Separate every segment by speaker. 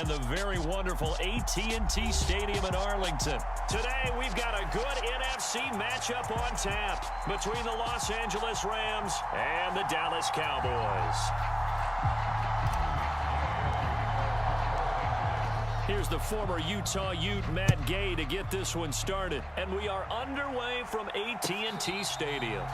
Speaker 1: And the very wonderful AT&T Stadium in Arlington. Today, we've got a good NFC matchup on tap between the Los Angeles Rams and the Dallas Cowboys. Here's the former Utah Ute, Matt Gay, to get this one started. And we are underway from AT&T Stadium.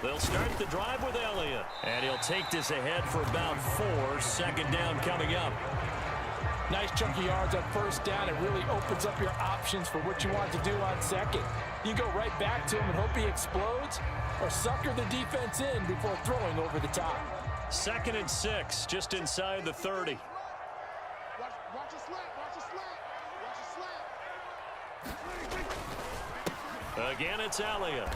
Speaker 1: They'll start the drive with Elliott. And he'll take this ahead for about 4. Second down coming up.
Speaker 2: Nice chunk of yards on first down. It really opens up your options for what you want to do on second. You go right back to him and hope he explodes, or sucker the defense in before throwing over the top.
Speaker 1: 2nd and 6, just inside the 30.
Speaker 3: Watch a slant, watch a slant, watch a slant.
Speaker 1: Again, it's Elliott.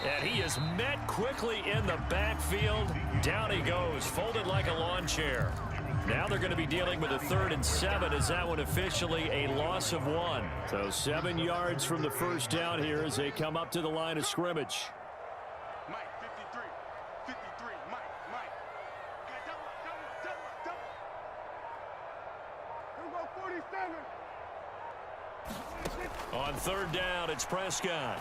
Speaker 1: And he is met quickly in the backfield. Down he goes, folded like a lawn chair. Now they're going to be dealing with a 3rd and 7 as that one officially a loss of 1. So 7 yards from the first down here as they come up to the line of scrimmage.
Speaker 3: Mike, 53, 53, Mike. Double. Here we go, 47.
Speaker 1: On 3rd down, it's Prescott.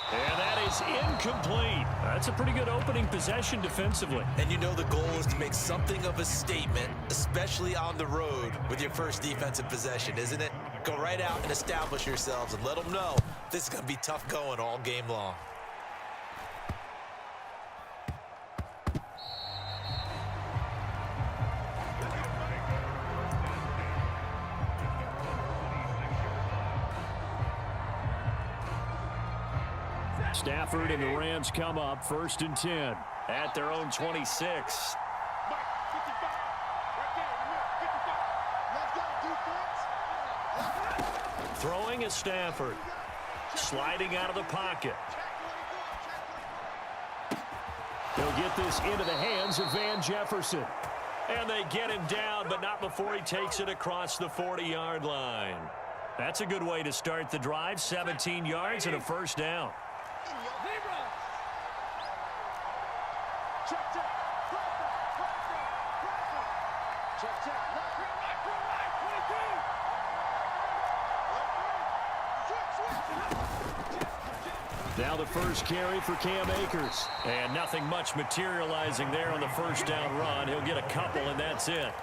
Speaker 1: And that is incomplete. That's a pretty good opening possession defensively.
Speaker 4: And you know the goal is to make something of a statement, especially on the road with your first defensive possession, isn't it? Go right out and establish yourselves and let them know this is going to be tough going all game long.
Speaker 1: Stafford and the Rams come up 1st and 10 at their own 26.
Speaker 3: Mike, 55, right there, let's go, defense.
Speaker 1: Throwing is Stafford. Sliding out of the pocket. He'll get this into the hands of Van Jefferson. And they get him down, but not before he takes it across the 40-yard line. That's a good way to start the drive. 17 yards and a first down. Now the first carry for Cam Akers. And nothing much materializing there on the first down run. He'll get a couple, and that's it.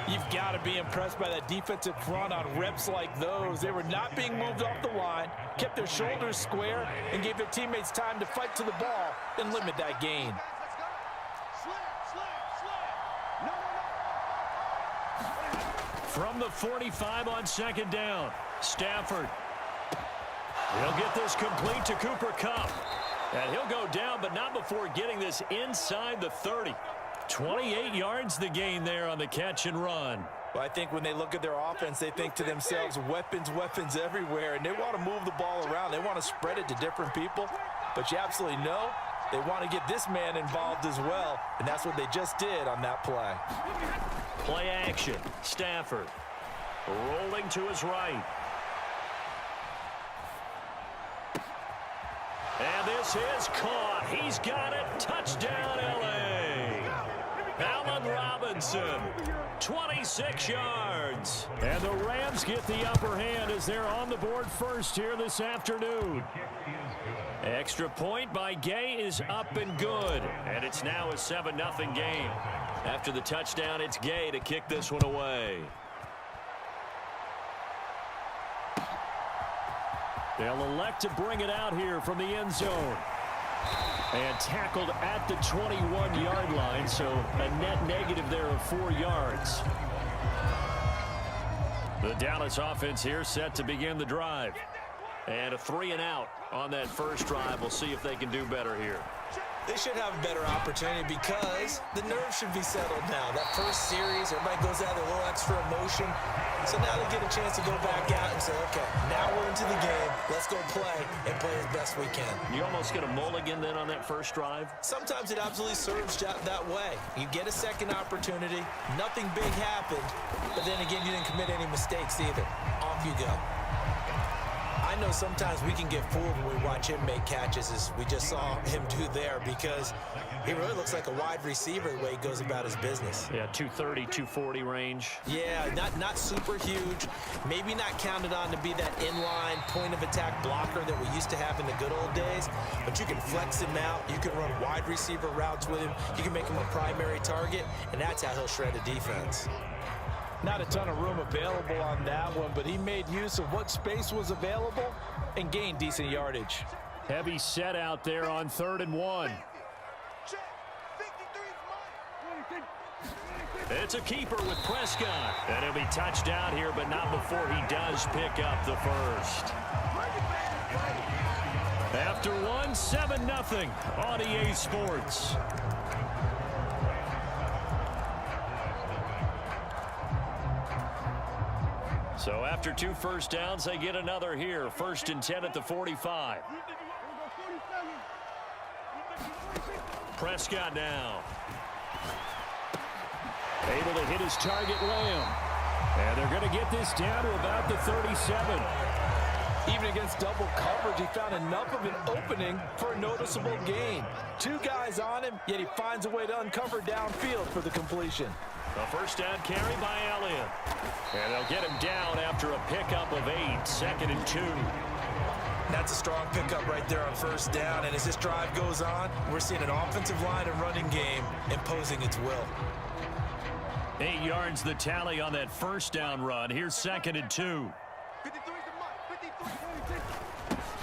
Speaker 2: You've got to be impressed by that defensive front on reps like those. They were not being moved off the line, kept their shoulders square, and gave their teammates time to fight to the ball and limit that gain.
Speaker 1: From the 45 on 2nd down, Stafford. He'll get this complete to Cooper Kupp. And he'll go down, but not before getting this inside the 30. 28 yards the gain there on the catch and run.
Speaker 2: Well, I think when they look at their offense, they think to themselves, weapons everywhere, and they want to move the ball around. They want to spread it to different people. But you absolutely know they want to get this man involved as well, and that's what they just did on that play.
Speaker 1: Play action. Stafford rolling to his right. And this is caught. He's got it. Touchdown, L.A. Allen Robinson, 26 yards. And the Rams get the upper hand as they're on the board first here this afternoon. Extra point by Gay is up and good. And it's now a 7-0 game. After the touchdown, it's Gay to kick this one away. They'll elect to bring it out here from the end zone. And tackled at the 21-yard line, so a net negative there of 4 yards. The Dallas offense here set to begin the drive. And a 3-and-out on that first drive. We'll see if they can do better here.
Speaker 4: They should have a better opportunity because the nerves should be settled now. That first series, everybody goes out with a little extra emotion. So now they get a chance to go back out and say, okay, now we're into the game. Let's go play and play as best we can.
Speaker 1: You almost get a mulligan then on that first drive?
Speaker 4: Sometimes it absolutely serves that way. You get a second opportunity. Nothing big happened. But then again, you didn't commit any mistakes either. Off you go. I know sometimes we can get fooled when we watch him make catches, as we just saw him do there, because he really looks like a wide receiver the way he goes about his business.
Speaker 1: Yeah, 230, 240 range.
Speaker 4: Yeah, not super huge. Maybe not counted on to be that inline point-of-attack blocker that we used to have in the good old days, but you can flex him out. You can run wide receiver routes with him. You can make him a primary target, and that's how he'll shred a defense.
Speaker 2: Not a ton of room available on that one, but he made use of what space was available and gained decent yardage.
Speaker 1: Heavy set out there on 3rd and 1. It's a keeper with Prescott. And he'll be touched out here, but not before he does pick up the first. After one, 7-0 on EA Sports. So after 2 first downs, they get another here. 1st and 10 at the 45. Prescott now. Able to hit his target, Lamb. And they're going to get this down to about the 37.
Speaker 2: Even against double coverage, he found enough of an opening for a noticeable gain. 2 guys on him, yet he finds a way to uncover downfield for the completion.
Speaker 1: A first down carry by Elliott. And they'll get him down after a pickup of 8, 2nd and 2.
Speaker 4: That's a strong pickup right there on first down. And as this drive goes on, we're seeing an offensive line and running game imposing its will.
Speaker 1: 8 yards the tally on that first down run. Here's 2nd and 2.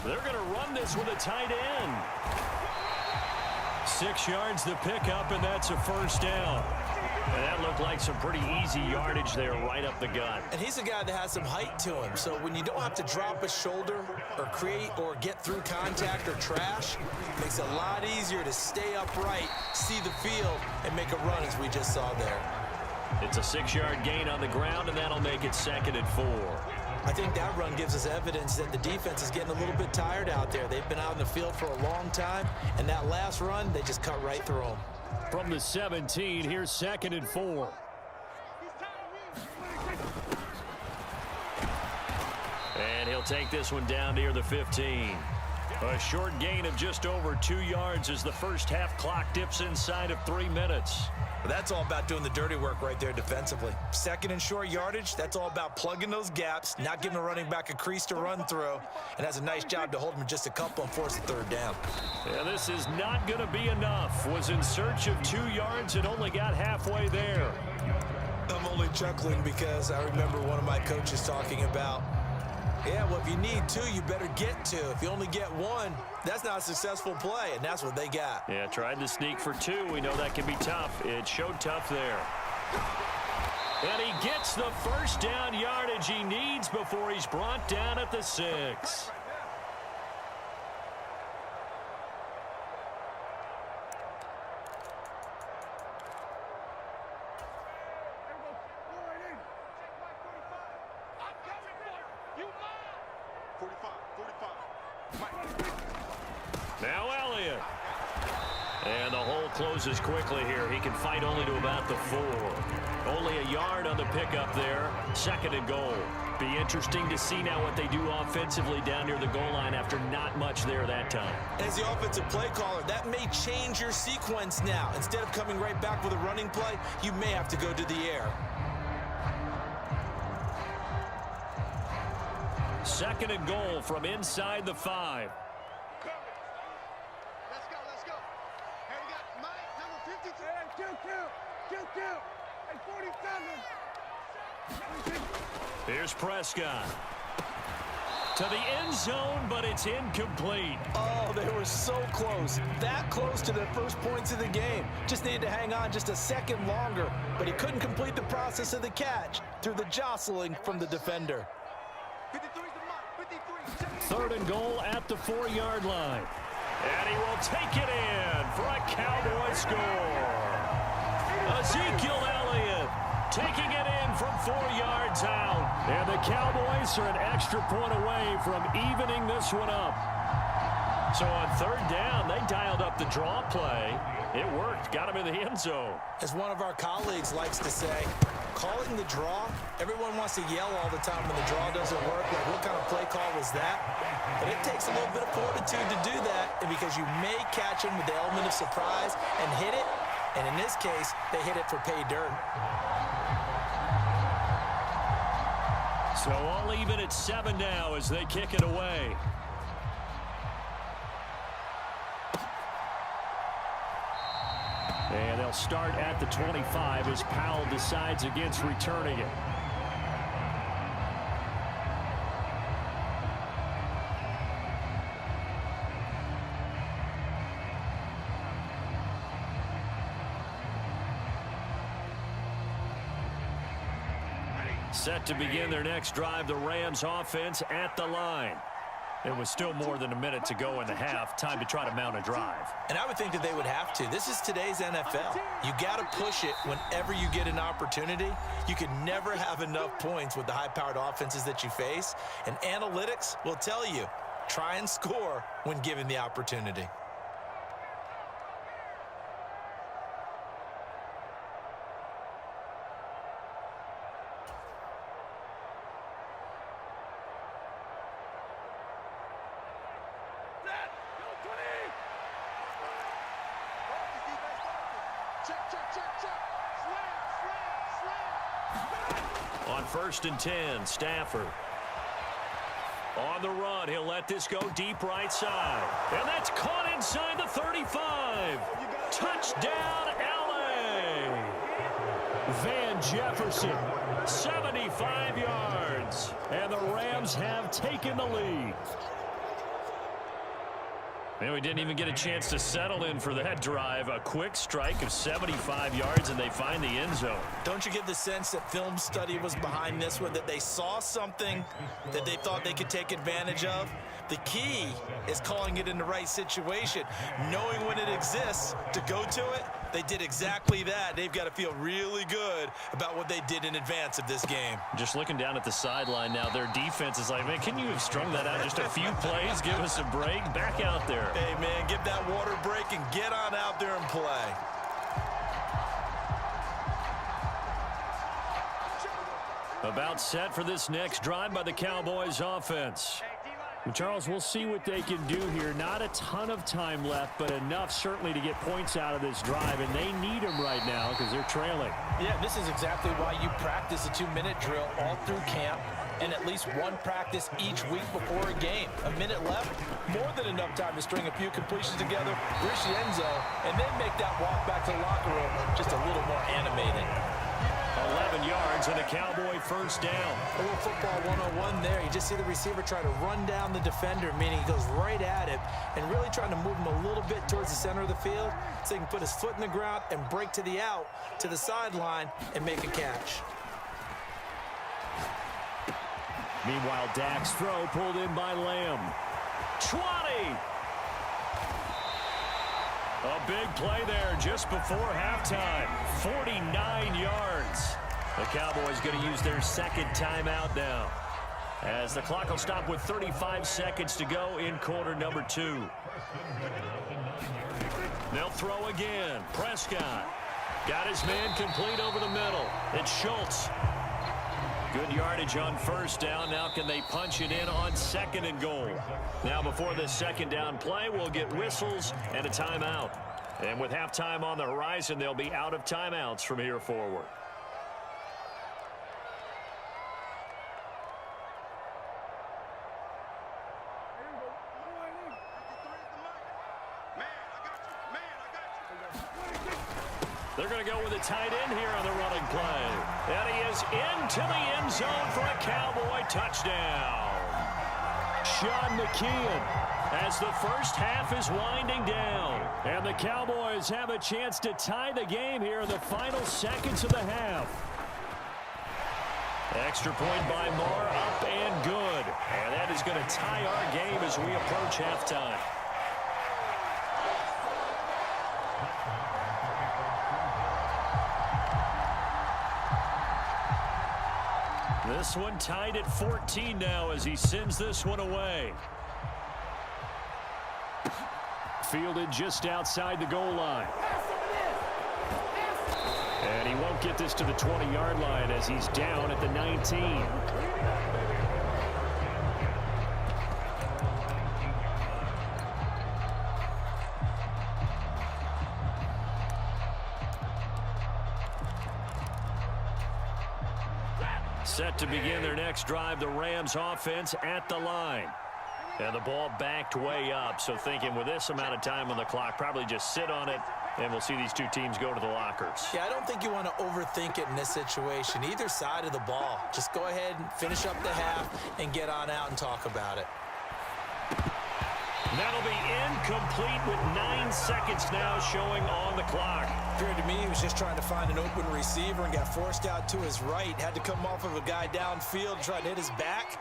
Speaker 1: They're going to run this with a tight end. 6 yards the pickup, and that's a first down. And that looked like some pretty easy yardage there right up the gut.
Speaker 4: And he's a guy that has some height to him. So when you don't have to drop a shoulder or create or get through contact or trash, it makes it a lot easier to stay upright, see the field, and make a run as we just saw there.
Speaker 1: It's a 6-yard gain on the ground, and that'll make it 2nd and 4.
Speaker 4: I think that run gives us evidence that the defense is getting a little bit tired out there. They've been out in the field for a long time, and that last run, they just cut right through them.
Speaker 1: From the 17, here's 2nd and 4. And he'll take this one down near the 15. A short gain of just over 2 yards as the first half clock dips inside of 3 minutes.
Speaker 4: That's all about doing the dirty work right there defensively. 2nd and short yardage, that's all about plugging those gaps, not giving a running back a crease to run through, and has a nice job to hold him just a couple and force a 3rd down.
Speaker 1: Yeah, this is not going to be enough. Was in search of 2 yards and only got halfway there.
Speaker 4: I'm only chuckling because I remember one of my coaches talking about, yeah, well, if you need 2, you better get 2. If you only get 1, that's not a successful play, and that's what they got.
Speaker 1: Yeah, tried to sneak for 2. We know that can be tough. It showed tough there. And he gets the first down yardage he needs before he's brought down at the 6. Now Elliott. And the hole closes quickly here. He can fight only to about the 4. Only a yard on the pickup there. 2nd and goal. Be interesting to see now what they do offensively down near the goal line after not much there that time.
Speaker 4: As the offensive play caller, that may change your sequence now. Instead of coming right back with a running play, you may have to go to the air.
Speaker 1: 2nd and goal from inside the 5.
Speaker 3: Let's go. Hey, we got Mike, number 52. Hey, and 47.
Speaker 1: Here's Prescott. To the end zone, but it's incomplete.
Speaker 2: Oh, they were so close. That close to the first points of the game. Just needed to hang on just a second longer, but he couldn't complete the process of the catch through the jostling from the defender.
Speaker 3: 53 is the mark. 53.
Speaker 1: 3rd and goal at the 4-yard line. And he will take it in for a Cowboy score. Ezekiel Elliott taking it in from 4 yards out. And the Cowboys are an extra point away from evening this one up. So on 3rd down, they dialed up the draw play. It worked. Got him in the end zone.
Speaker 4: As one of our colleagues likes to say, calling the draw, everyone wants to yell all the time when the draw doesn't work. Like, what kind of play call was that? But it takes a little bit of fortitude to do that, and because you may catch them with the element of surprise and hit it. And in this case, they hit it for pay dirt.
Speaker 1: So all even at 7 now as they kick it away. And they'll start at the 25 as Powell decides against returning it. Set to begin their next drive, the Rams offense at the line. It was still more than a minute to go in the half. Time to try to mount a drive.
Speaker 4: And I would think that they would have to. This is today's NFL. You got to push it whenever you get an opportunity. You can never have enough points with the high-powered offenses that you face. And analytics will tell you, try and score when given the opportunity.
Speaker 1: On 1st and 10, Stafford. On the run, he'll let this go deep right side. And that's caught inside the 35. Touchdown, LA. Van Jefferson, 75 yards. And the Rams have taken the lead. And we didn't even get a chance to settle in for that drive. A quick strike of 75 yards, and they find the end zone.
Speaker 4: Don't you get the sense that film study was behind this one, that they saw something that they thought they could take advantage of? The key is calling it in the right situation, knowing when it exists to go to it. They did exactly that. They've got to feel really good about what they did in advance of this game.
Speaker 1: Just looking down at the sideline now, their defense is like, man, can you have strung that out just a few plays? Give us a break. Back out there.
Speaker 4: Hey, man, give that water break and get on out there and play.
Speaker 1: About set for this next drive by the Cowboys offense. And Charles, we'll see what they can do here. Not a ton of time left, but enough certainly to get points out of this drive, and they need them right now because they're trailing.
Speaker 2: Yeah, this is exactly why you practice a 2-minute drill all through camp and at least one practice each week before a game. A minute left, more than enough time to string a few completions together, reach the end zone, and then make that walk back to the locker room just a little more animated.
Speaker 1: 11 yards and a Cowboy first down.
Speaker 4: A little football 101 there. You just see the receiver try to run down the defender, meaning he goes right at him and really trying to move him a little bit towards the center of the field so he can put his foot in the ground and break to the out, to the sideline, and make a catch.
Speaker 1: Meanwhile, Dak's throw pulled in by Lamb. 20! A big play there just before halftime. 49 yards. The Cowboys going to use their second timeout now, as the clock will stop with 35 seconds to go in quarter number 2. They'll throw again. Prescott got his man complete over the middle. It's Schultz. Good yardage on first down. Now can they punch it in on 2nd and goal? Now before this second down play, we'll get whistles and a timeout. And with halftime on the horizon, they'll be out of timeouts from here forward. They're going to go with a tight end here on the running play. And he is into the end zone for a Cowboy touchdown. Sean McKeon, as the first half is winding down. And the Cowboys have a chance to tie the game here in the final seconds of the half. Extra point by Moore, up and good. And that is going to tie our game as we approach halftime. This one tied at 14 now as he sends this one away. Fielded just outside the goal line. And he won't get this to the 20-yard line as he's down at the 19. Set to begin their next drive, the Rams offense at the line. And the ball backed way up, so thinking with this amount of time on the clock, probably just sit on it, and we'll see these two teams go to the lockers.
Speaker 2: Yeah, I don't think you want to overthink it in this situation. Either side of the ball. Just go ahead and finish up the half and get on out and talk about it.
Speaker 1: That'll be incomplete with 9 seconds now showing on the clock.
Speaker 2: Appeared to me he was just trying to find an open receiver and got forced out to his right. Had to come off of a guy downfield, trying to hit his back.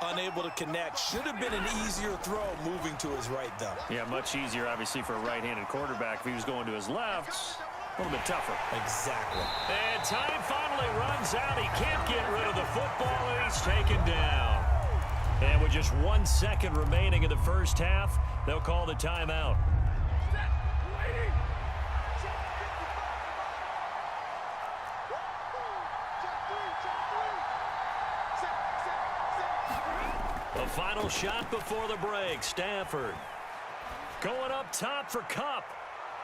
Speaker 2: Unable to connect. Should have been an easier throw moving to his right, though.
Speaker 1: Yeah, much easier, obviously, for a right-handed quarterback. If he was going to his left, a little bit tougher.
Speaker 2: Exactly.
Speaker 1: And time finally runs out. He can't get rid of the football, and he's taken down. And with just 1 second remaining in the first half, they'll call the timeout. The final shot before the break. Stafford going up top for Kupp.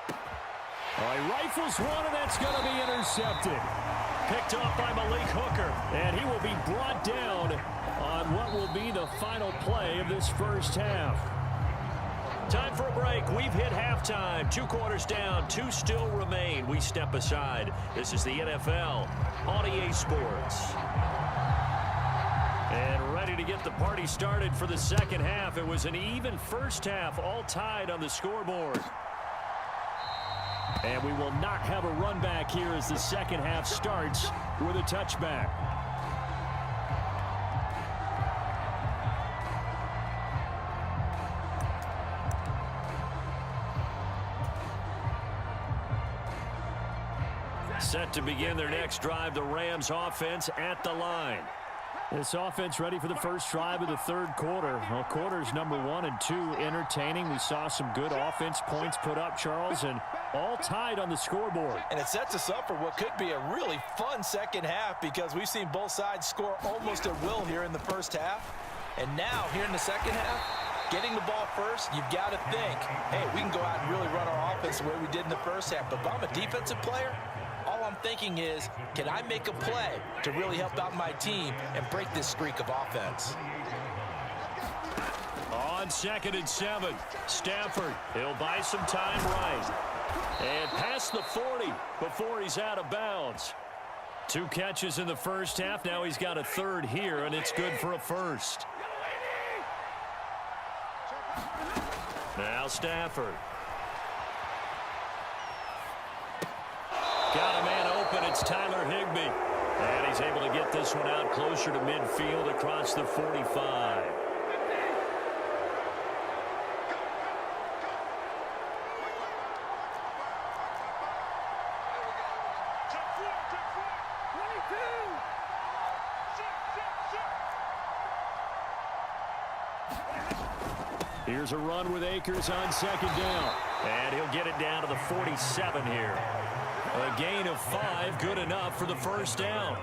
Speaker 1: He rifles one, and that's going to be intercepted. Picked off by Malik Hooker, and he will be brought down on what will be the final play of this first half. Time for a break. We've hit halftime. 2 quarters down, 2 still remain. We step aside. This is the NFL on EA Sports. And ready to get the party started for the second half. It was an even first half, all tied on the scoreboard. And we will not have a run back here as the second half starts with a touchback. Set to begin their next drive, the Rams offense at the line. This offense ready for the first drive of the third quarter. Well, quarters number 1 and 2 entertaining. We saw some good offense points put up, Charles, and all tied on the scoreboard.
Speaker 2: And it sets us up for what could be a really fun second half because we've seen both sides score almost at will here in the first half. And now, here in the second half, getting the ball first, you've got to think, hey, we can go out and really run our offense the way we did in the first half. But if I'm a defensive player, all I'm thinking is, can I make a play to really help out my team and break this streak of offense?
Speaker 1: On 2nd and 7, Stafford, he'll buy some time right. And past the 40 before he's out of bounds. 2 catches in the first half. Now he's got a third here, and it's good for a first. Now Stafford. Got a man open. It's Tyler Higbee. And he's able to get this one out closer to midfield across the 45. Here's a run with Akers on 2nd down. And he'll get it down to the 47 here. A gain of 5, good enough for the first down.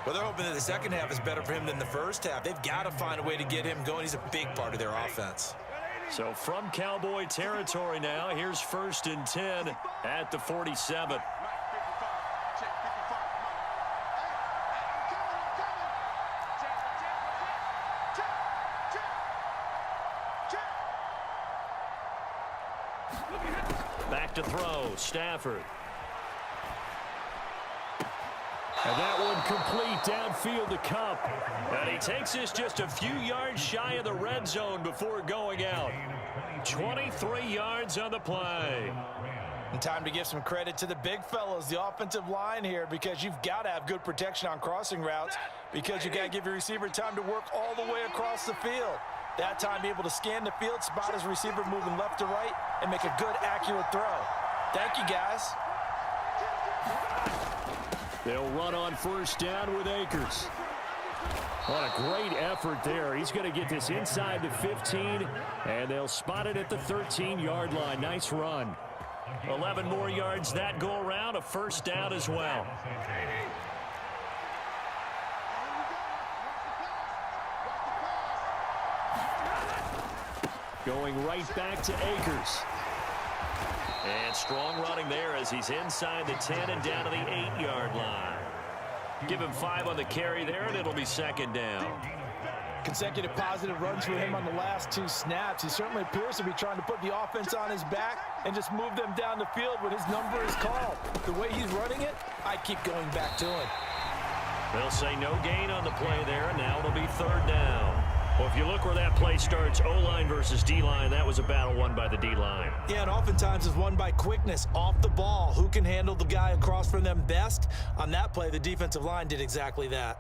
Speaker 2: Well, they're hoping that the second half is better for him than the first half. They've got to find a way to get him going. He's a big part of their offense.
Speaker 1: So from Cowboy territory now, here's 1st and 10 at the 47. Back to throw, Stafford. And that one complete downfield to Kupp. And he takes this just a few yards shy of the red zone before going out. 23 yards on the play.
Speaker 2: And time to give some credit to the big fellows, the offensive line here, because you've got to have good protection on crossing routes because you got to give your receiver time to work all the way across the field. That time, be able to scan the field, spot his receiver moving left to right, and make a good, accurate throw. Thank you, guys.
Speaker 1: They'll run on first down with Akers. What a great effort there. He's going to get this inside the 15, and they'll spot it at the 13-yard line. Nice run. 11 more yards that go around, a first down as well. Going right back to Akers. And strong running there as he's inside the 10 and down to the 8-yard line. Give him 5 on the carry there, and it'll be second down.
Speaker 2: Consecutive positive runs for him on the last 2 snaps. He certainly appears to be trying to put the offense on his back and just move them down the field when his number is called. The way he's running it, I keep going back to him.
Speaker 1: They'll say no gain on the play there, and now it'll be third down. Well, if you look where that play starts, O-line versus D-line, that was a battle won by the D-line.
Speaker 2: Yeah, and oftentimes it's won by quickness, off the ball. Who can handle the guy across from them best? On that play, the defensive line did exactly that.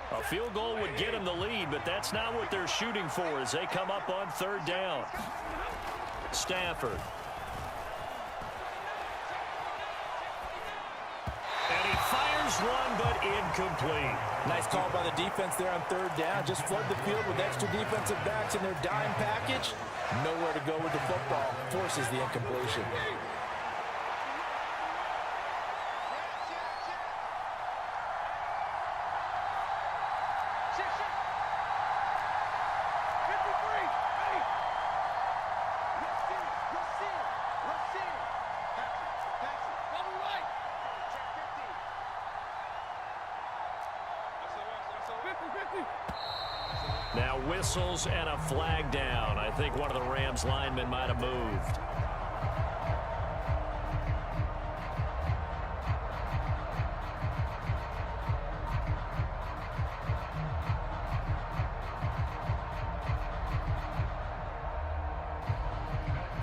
Speaker 1: A field goal would get them the lead, but that's not what they're shooting for as they come up on third down. Stafford. And he fires one, but incomplete.
Speaker 2: Nice call by the defense there on third down. Just flood the field with extra defensive backs in their dime package. Nowhere to go with the football. Forces the incompletion.
Speaker 1: Now whistles and a flag down. I think one of the Rams linemen might have moved.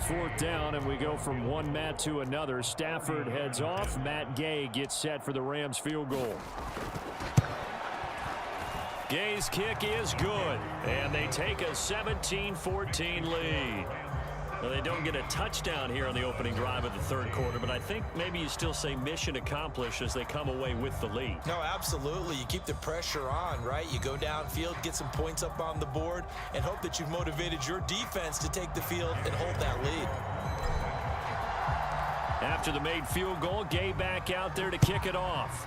Speaker 1: Fourth down, and we go from one Matt to another. Stafford heads off. Matt Gay gets set for the Rams field goal. Gay's kick is good, and they take a 17-14 lead. Well, they don't get a touchdown here on the opening drive of the third quarter, but I think maybe you still say mission accomplished as they come away with the lead.
Speaker 4: No, absolutely. You keep the pressure on, right? You go downfield, get some points up on the board, and hope that you've motivated your defense to take the field and hold that lead.
Speaker 1: After the made field goal, Gay back out there to kick it off.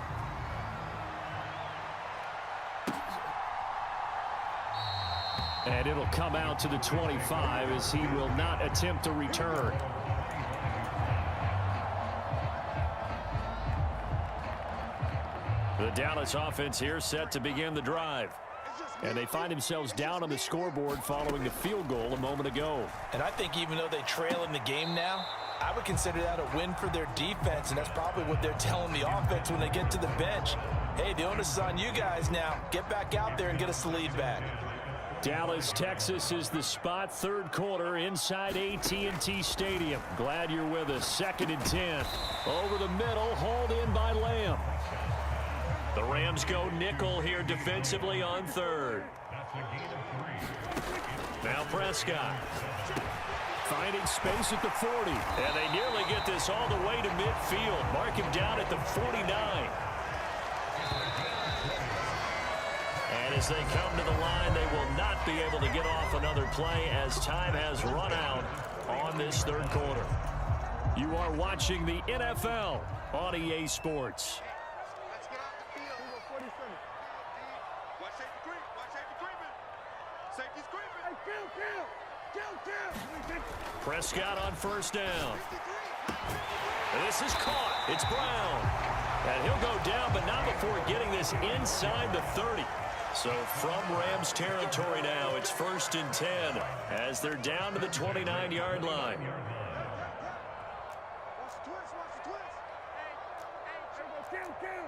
Speaker 1: And it'll come out to the 25 as he will not attempt a return. The Dallas offense here set to begin the drive. And they find themselves down on the scoreboard following the field goal a moment ago.
Speaker 2: And I think even though they trail in the game now, I would consider that a win for their defense, and that's probably what they're telling the offense when they get to the bench. Hey, the onus is on you guys now. Get back out there and get us the lead back.
Speaker 1: Dallas, Texas is the spot. Third quarter inside AT&T Stadium. Glad you're with us. 2nd and 10. Over the middle, hauled in by Lamb. The Rams go nickel here defensively on third. Now Prescott. Finding space at the 40. And they nearly get this all the way to midfield. Mark him down at the 49. And as they come to the line, they will not be able to get off another play as time has run out on this third quarter. You are watching the NFL on EA Sports.
Speaker 3: Let's get off the field. Watch safety creep. Watch safety creeping. Safety's creeping. Kill.
Speaker 1: Prescott on first down. And this is caught. It's Brown. And he'll go down, but not before getting this inside the 30. So from Rams territory now, it's 1st and 10 as they're down to the 29-yard line.
Speaker 3: Watch the twist. Kill.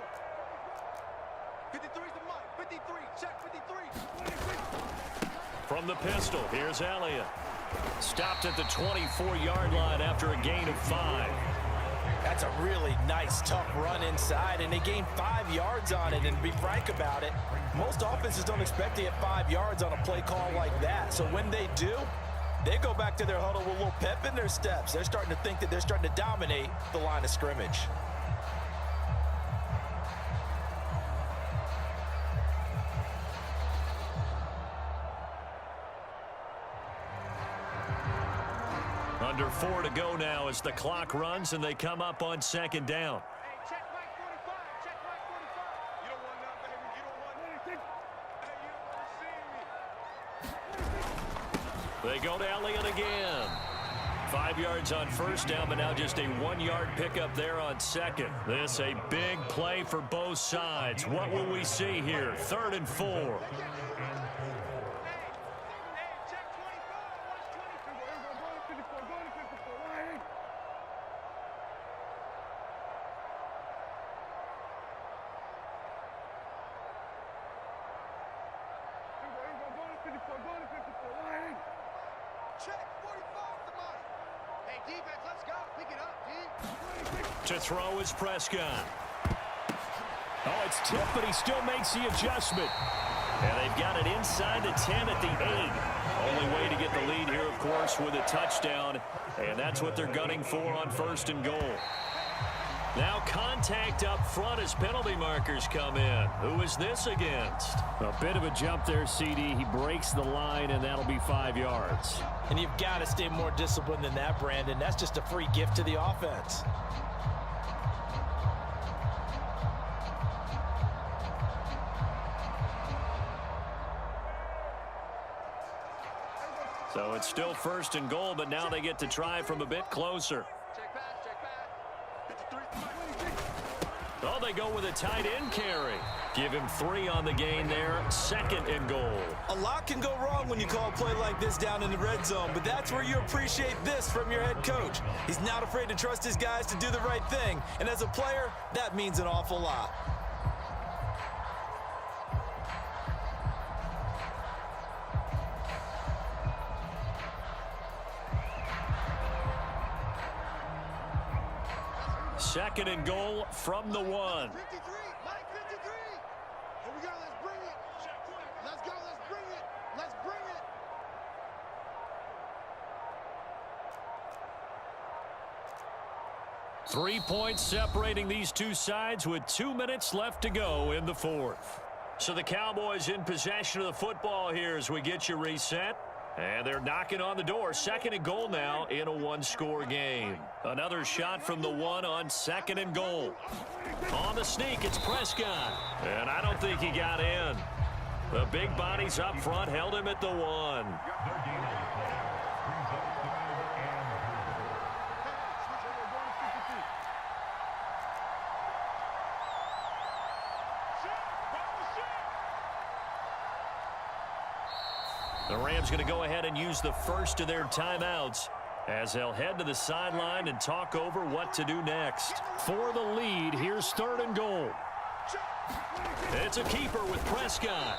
Speaker 3: 53's the mic. 53. Check 53.
Speaker 1: From the pistol, here's Elliott. Stopped at the 24-yard line after a gain of 5.
Speaker 2: That's a really nice, tough run inside, and they gained 5 yards on it. And to be frank about it, most offenses don't expect to get 5 yards on a play call like that. So when they do, they go back to their huddle with a little pep in their steps. They're starting to think that they're starting to dominate the line of scrimmage.
Speaker 1: Under 4 to go now as the clock runs and they come up on second down.
Speaker 3: Hey, check Mike 45. Check Mike 45. You don't want none, baby. You don't want anything. Hey, you don't want to see me.
Speaker 1: They go to Elliott again. 5 yards on first down, but now just a 1-yard pickup there on second. This a big play for both sides. What will we see here? 3rd and 4. To throw is Prescott. Oh, it's tipped, but he still makes the adjustment. And they've got it inside the 10 at the 8. Only way to get the lead here, of course, with a touchdown. And that's what they're gunning for on 1st and goal. Now contact up front as penalty markers come in. Who is this against? A bit of a jump there, CD. He breaks the line, and that'll be 5 yards.
Speaker 2: And you've got to stay more disciplined than that, Brandon. That's just a free gift to the offense.
Speaker 1: So it's still 1st and goal, but now they get to try from a bit closer.
Speaker 3: Check back, check back. 53.
Speaker 1: Oh, they go with a tight end carry. Give him 3 on the gain there. 2nd and goal.
Speaker 2: A lot can go wrong when you call a play like this down in the red zone, but that's where you appreciate this from your head coach. He's not afraid to trust his guys to do the right thing, and as a player, that means an awful lot.
Speaker 1: Second and goal from the 1.
Speaker 3: 53. Mike 53. Here we go. Let's bring it. Let's go. Let's bring it. Let's bring it.
Speaker 1: 3 points separating these two sides with 2 minutes left to go in the 4th. So the Cowboys in possession of the football here as we get you reset. And they're knocking on the door. 2nd and goal now in a 1-score game. Another shot from the 1 on 2nd and goal. On the sneak, it's Prescott. And I don't think he got in. The big bodies up front held him at the 1. The Rams going to go ahead and use the first of their timeouts as they'll head to the sideline and talk over what to do next. For the lead, here's 3rd and goal. It's a keeper with Prescott.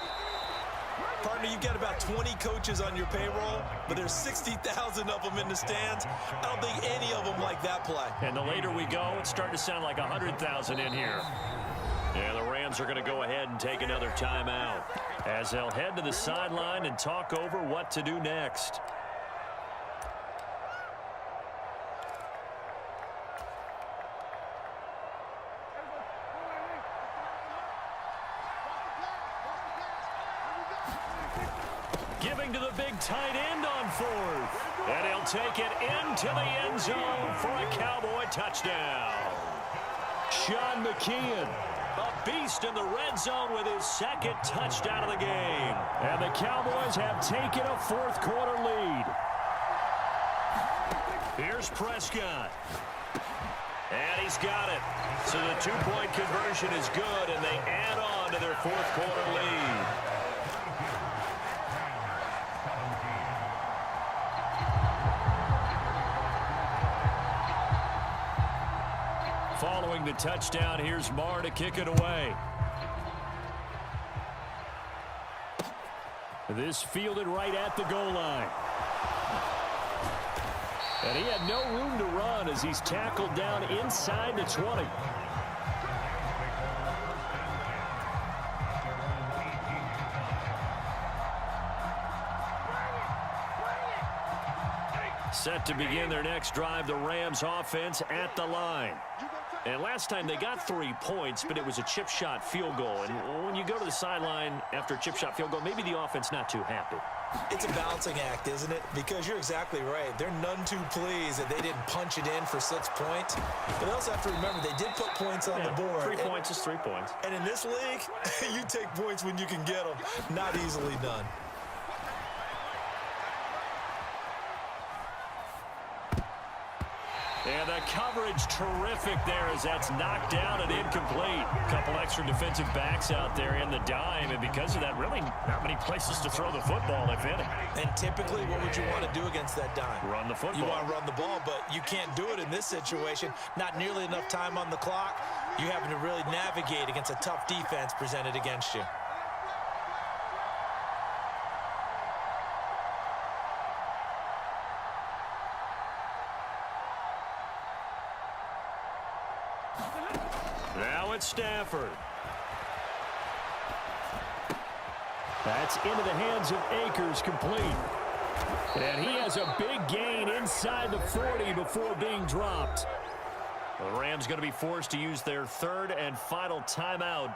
Speaker 2: Partner, you've got about 20 coaches on your payroll, but there's 60,000 of them in the stands. I don't think any of them like that play.
Speaker 1: And the later we go, it's starting to sound like 100,000 in here. Yeah, the Rams are going to go ahead and take another timeout as they'll head to the sideline and talk over what to do next. Giving to the big tight end on 4th. And he'll take it into the end zone for a Cowboy touchdown. Sean McKeon, a beast in the red zone with his 2nd touchdown of the game. And the Cowboys have taken a 4th quarter lead. Here's Prescott. And he's got it. So the 2-point conversion is good, and they add on to their 4th quarter lead. Following the touchdown, here's Marr to kick it away. This fielded right at the goal line. And he had no room to run as he's tackled down inside the 20. Set to begin their next drive, the Rams offense at the line. And last time they got 3 points, but it was a chip shot field goal. And when you go to the sideline after a chip shot field goal, maybe the offense not too happy.
Speaker 4: It's a balancing act, isn't it? Because you're exactly right. They're none too pleased that they didn't punch it in for 6 points. But they also have to remember they did put points on the board.
Speaker 1: 3 points is 3 points.
Speaker 4: And in this league, you take points when you can get them. Not easily done.
Speaker 1: And the coverage terrific there as that's knocked down and incomplete. A couple extra defensive backs out there in the dime, and because of that, really not many places to throw the football, if any.
Speaker 4: And typically, what would you want to do against that dime?
Speaker 1: Run the football.
Speaker 4: You want to run the ball, but you can't do it in this situation. Not nearly enough time on the clock. You're having to really navigate against a tough defense presented against you.
Speaker 1: Now it's Stafford. That's into the hands of Akers, complete. And he has a big gain inside the 40 before being dropped. The Rams going to be forced to use their third and final timeout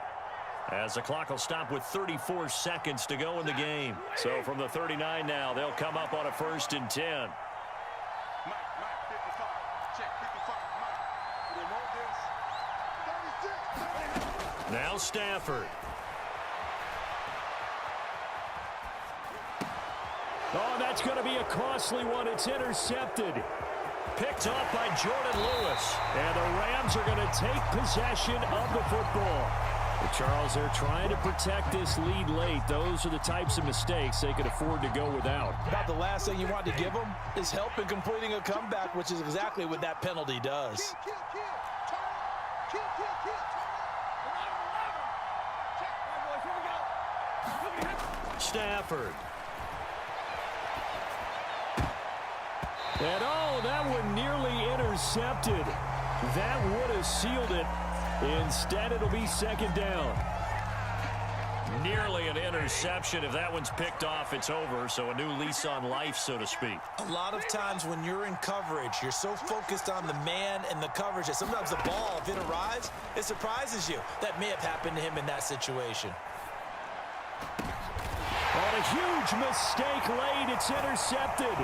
Speaker 1: as the clock will stop with 34 seconds to go in the game. So from the 39 now, they'll come up on a 1st and 10. Now Stafford. Oh, that's going to be a costly one. It's intercepted. Picked off by Jordan Lewis. And the Rams are going to take possession of the football. But Charles, they're trying to protect this lead late. Those are the types of mistakes they could afford to go without.
Speaker 2: About the last thing you want to give them is help in completing a comeback, which is exactly what that penalty does.
Speaker 1: Stafford. And oh, that one nearly intercepted. That would have sealed it. Instead, it'll be 2nd down. Nearly an interception. If that one's picked off, it's over. So a new lease on life, so to speak.
Speaker 4: A lot of times when you're in coverage, you're so focused on the man and the coverage that sometimes the ball, if it arrives, it surprises you. That may have happened to him in that situation.
Speaker 1: On a huge mistake late, it's intercepted.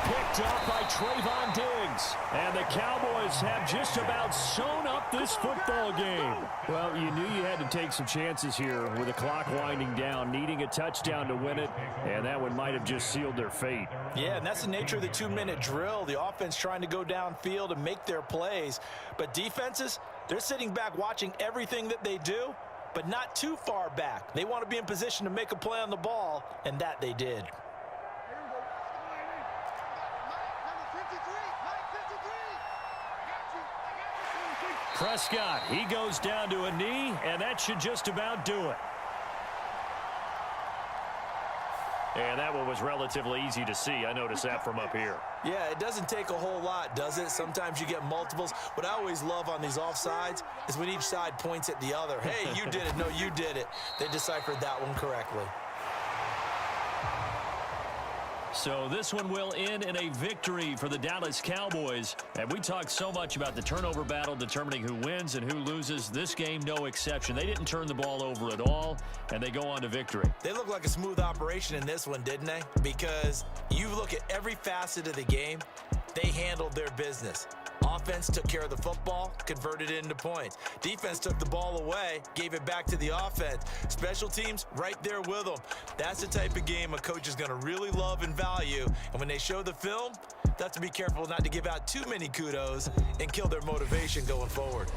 Speaker 1: Picked off by Trayvon Diggs. And the Cowboys have just about sewn up this football game. Well, you knew you had to take some chances here with the clock winding down, needing a touchdown to win it, and that one might have just sealed their fate.
Speaker 2: Yeah, and that's the nature of the 2-minute drill. The offense trying to go downfield and make their plays. But defenses, they're sitting back watching everything that they do, but not too far back. They want to be in position to make a play on the ball, and that they did.
Speaker 1: Prescott, he goes down to a knee, and that should just about do it. And that one was relatively easy to see. I noticed that from up here.
Speaker 2: Yeah, it doesn't take a whole lot, does it? Sometimes you get multiples. What I always love on these offsides is when each side points at the other. Hey, you did it. No, you did it. They deciphered that one correctly.
Speaker 1: So this one will end in a victory for the Dallas Cowboys. And we talked so much about the turnover battle determining who wins and who loses. This game, no exception. They didn't turn the ball over at all, and they go on to victory.
Speaker 4: They look like a smooth operation in this one, didn't they? Because you look at every facet of the game, they handled their business. Offense took care of the football, converted it into points. Defense took the ball away, gave it back to the offense. Special teams, right there with them. That's the type of game a coach is going to really love and value. And when they show the film, they have to be careful not to give out too many kudos and kill their motivation going forward.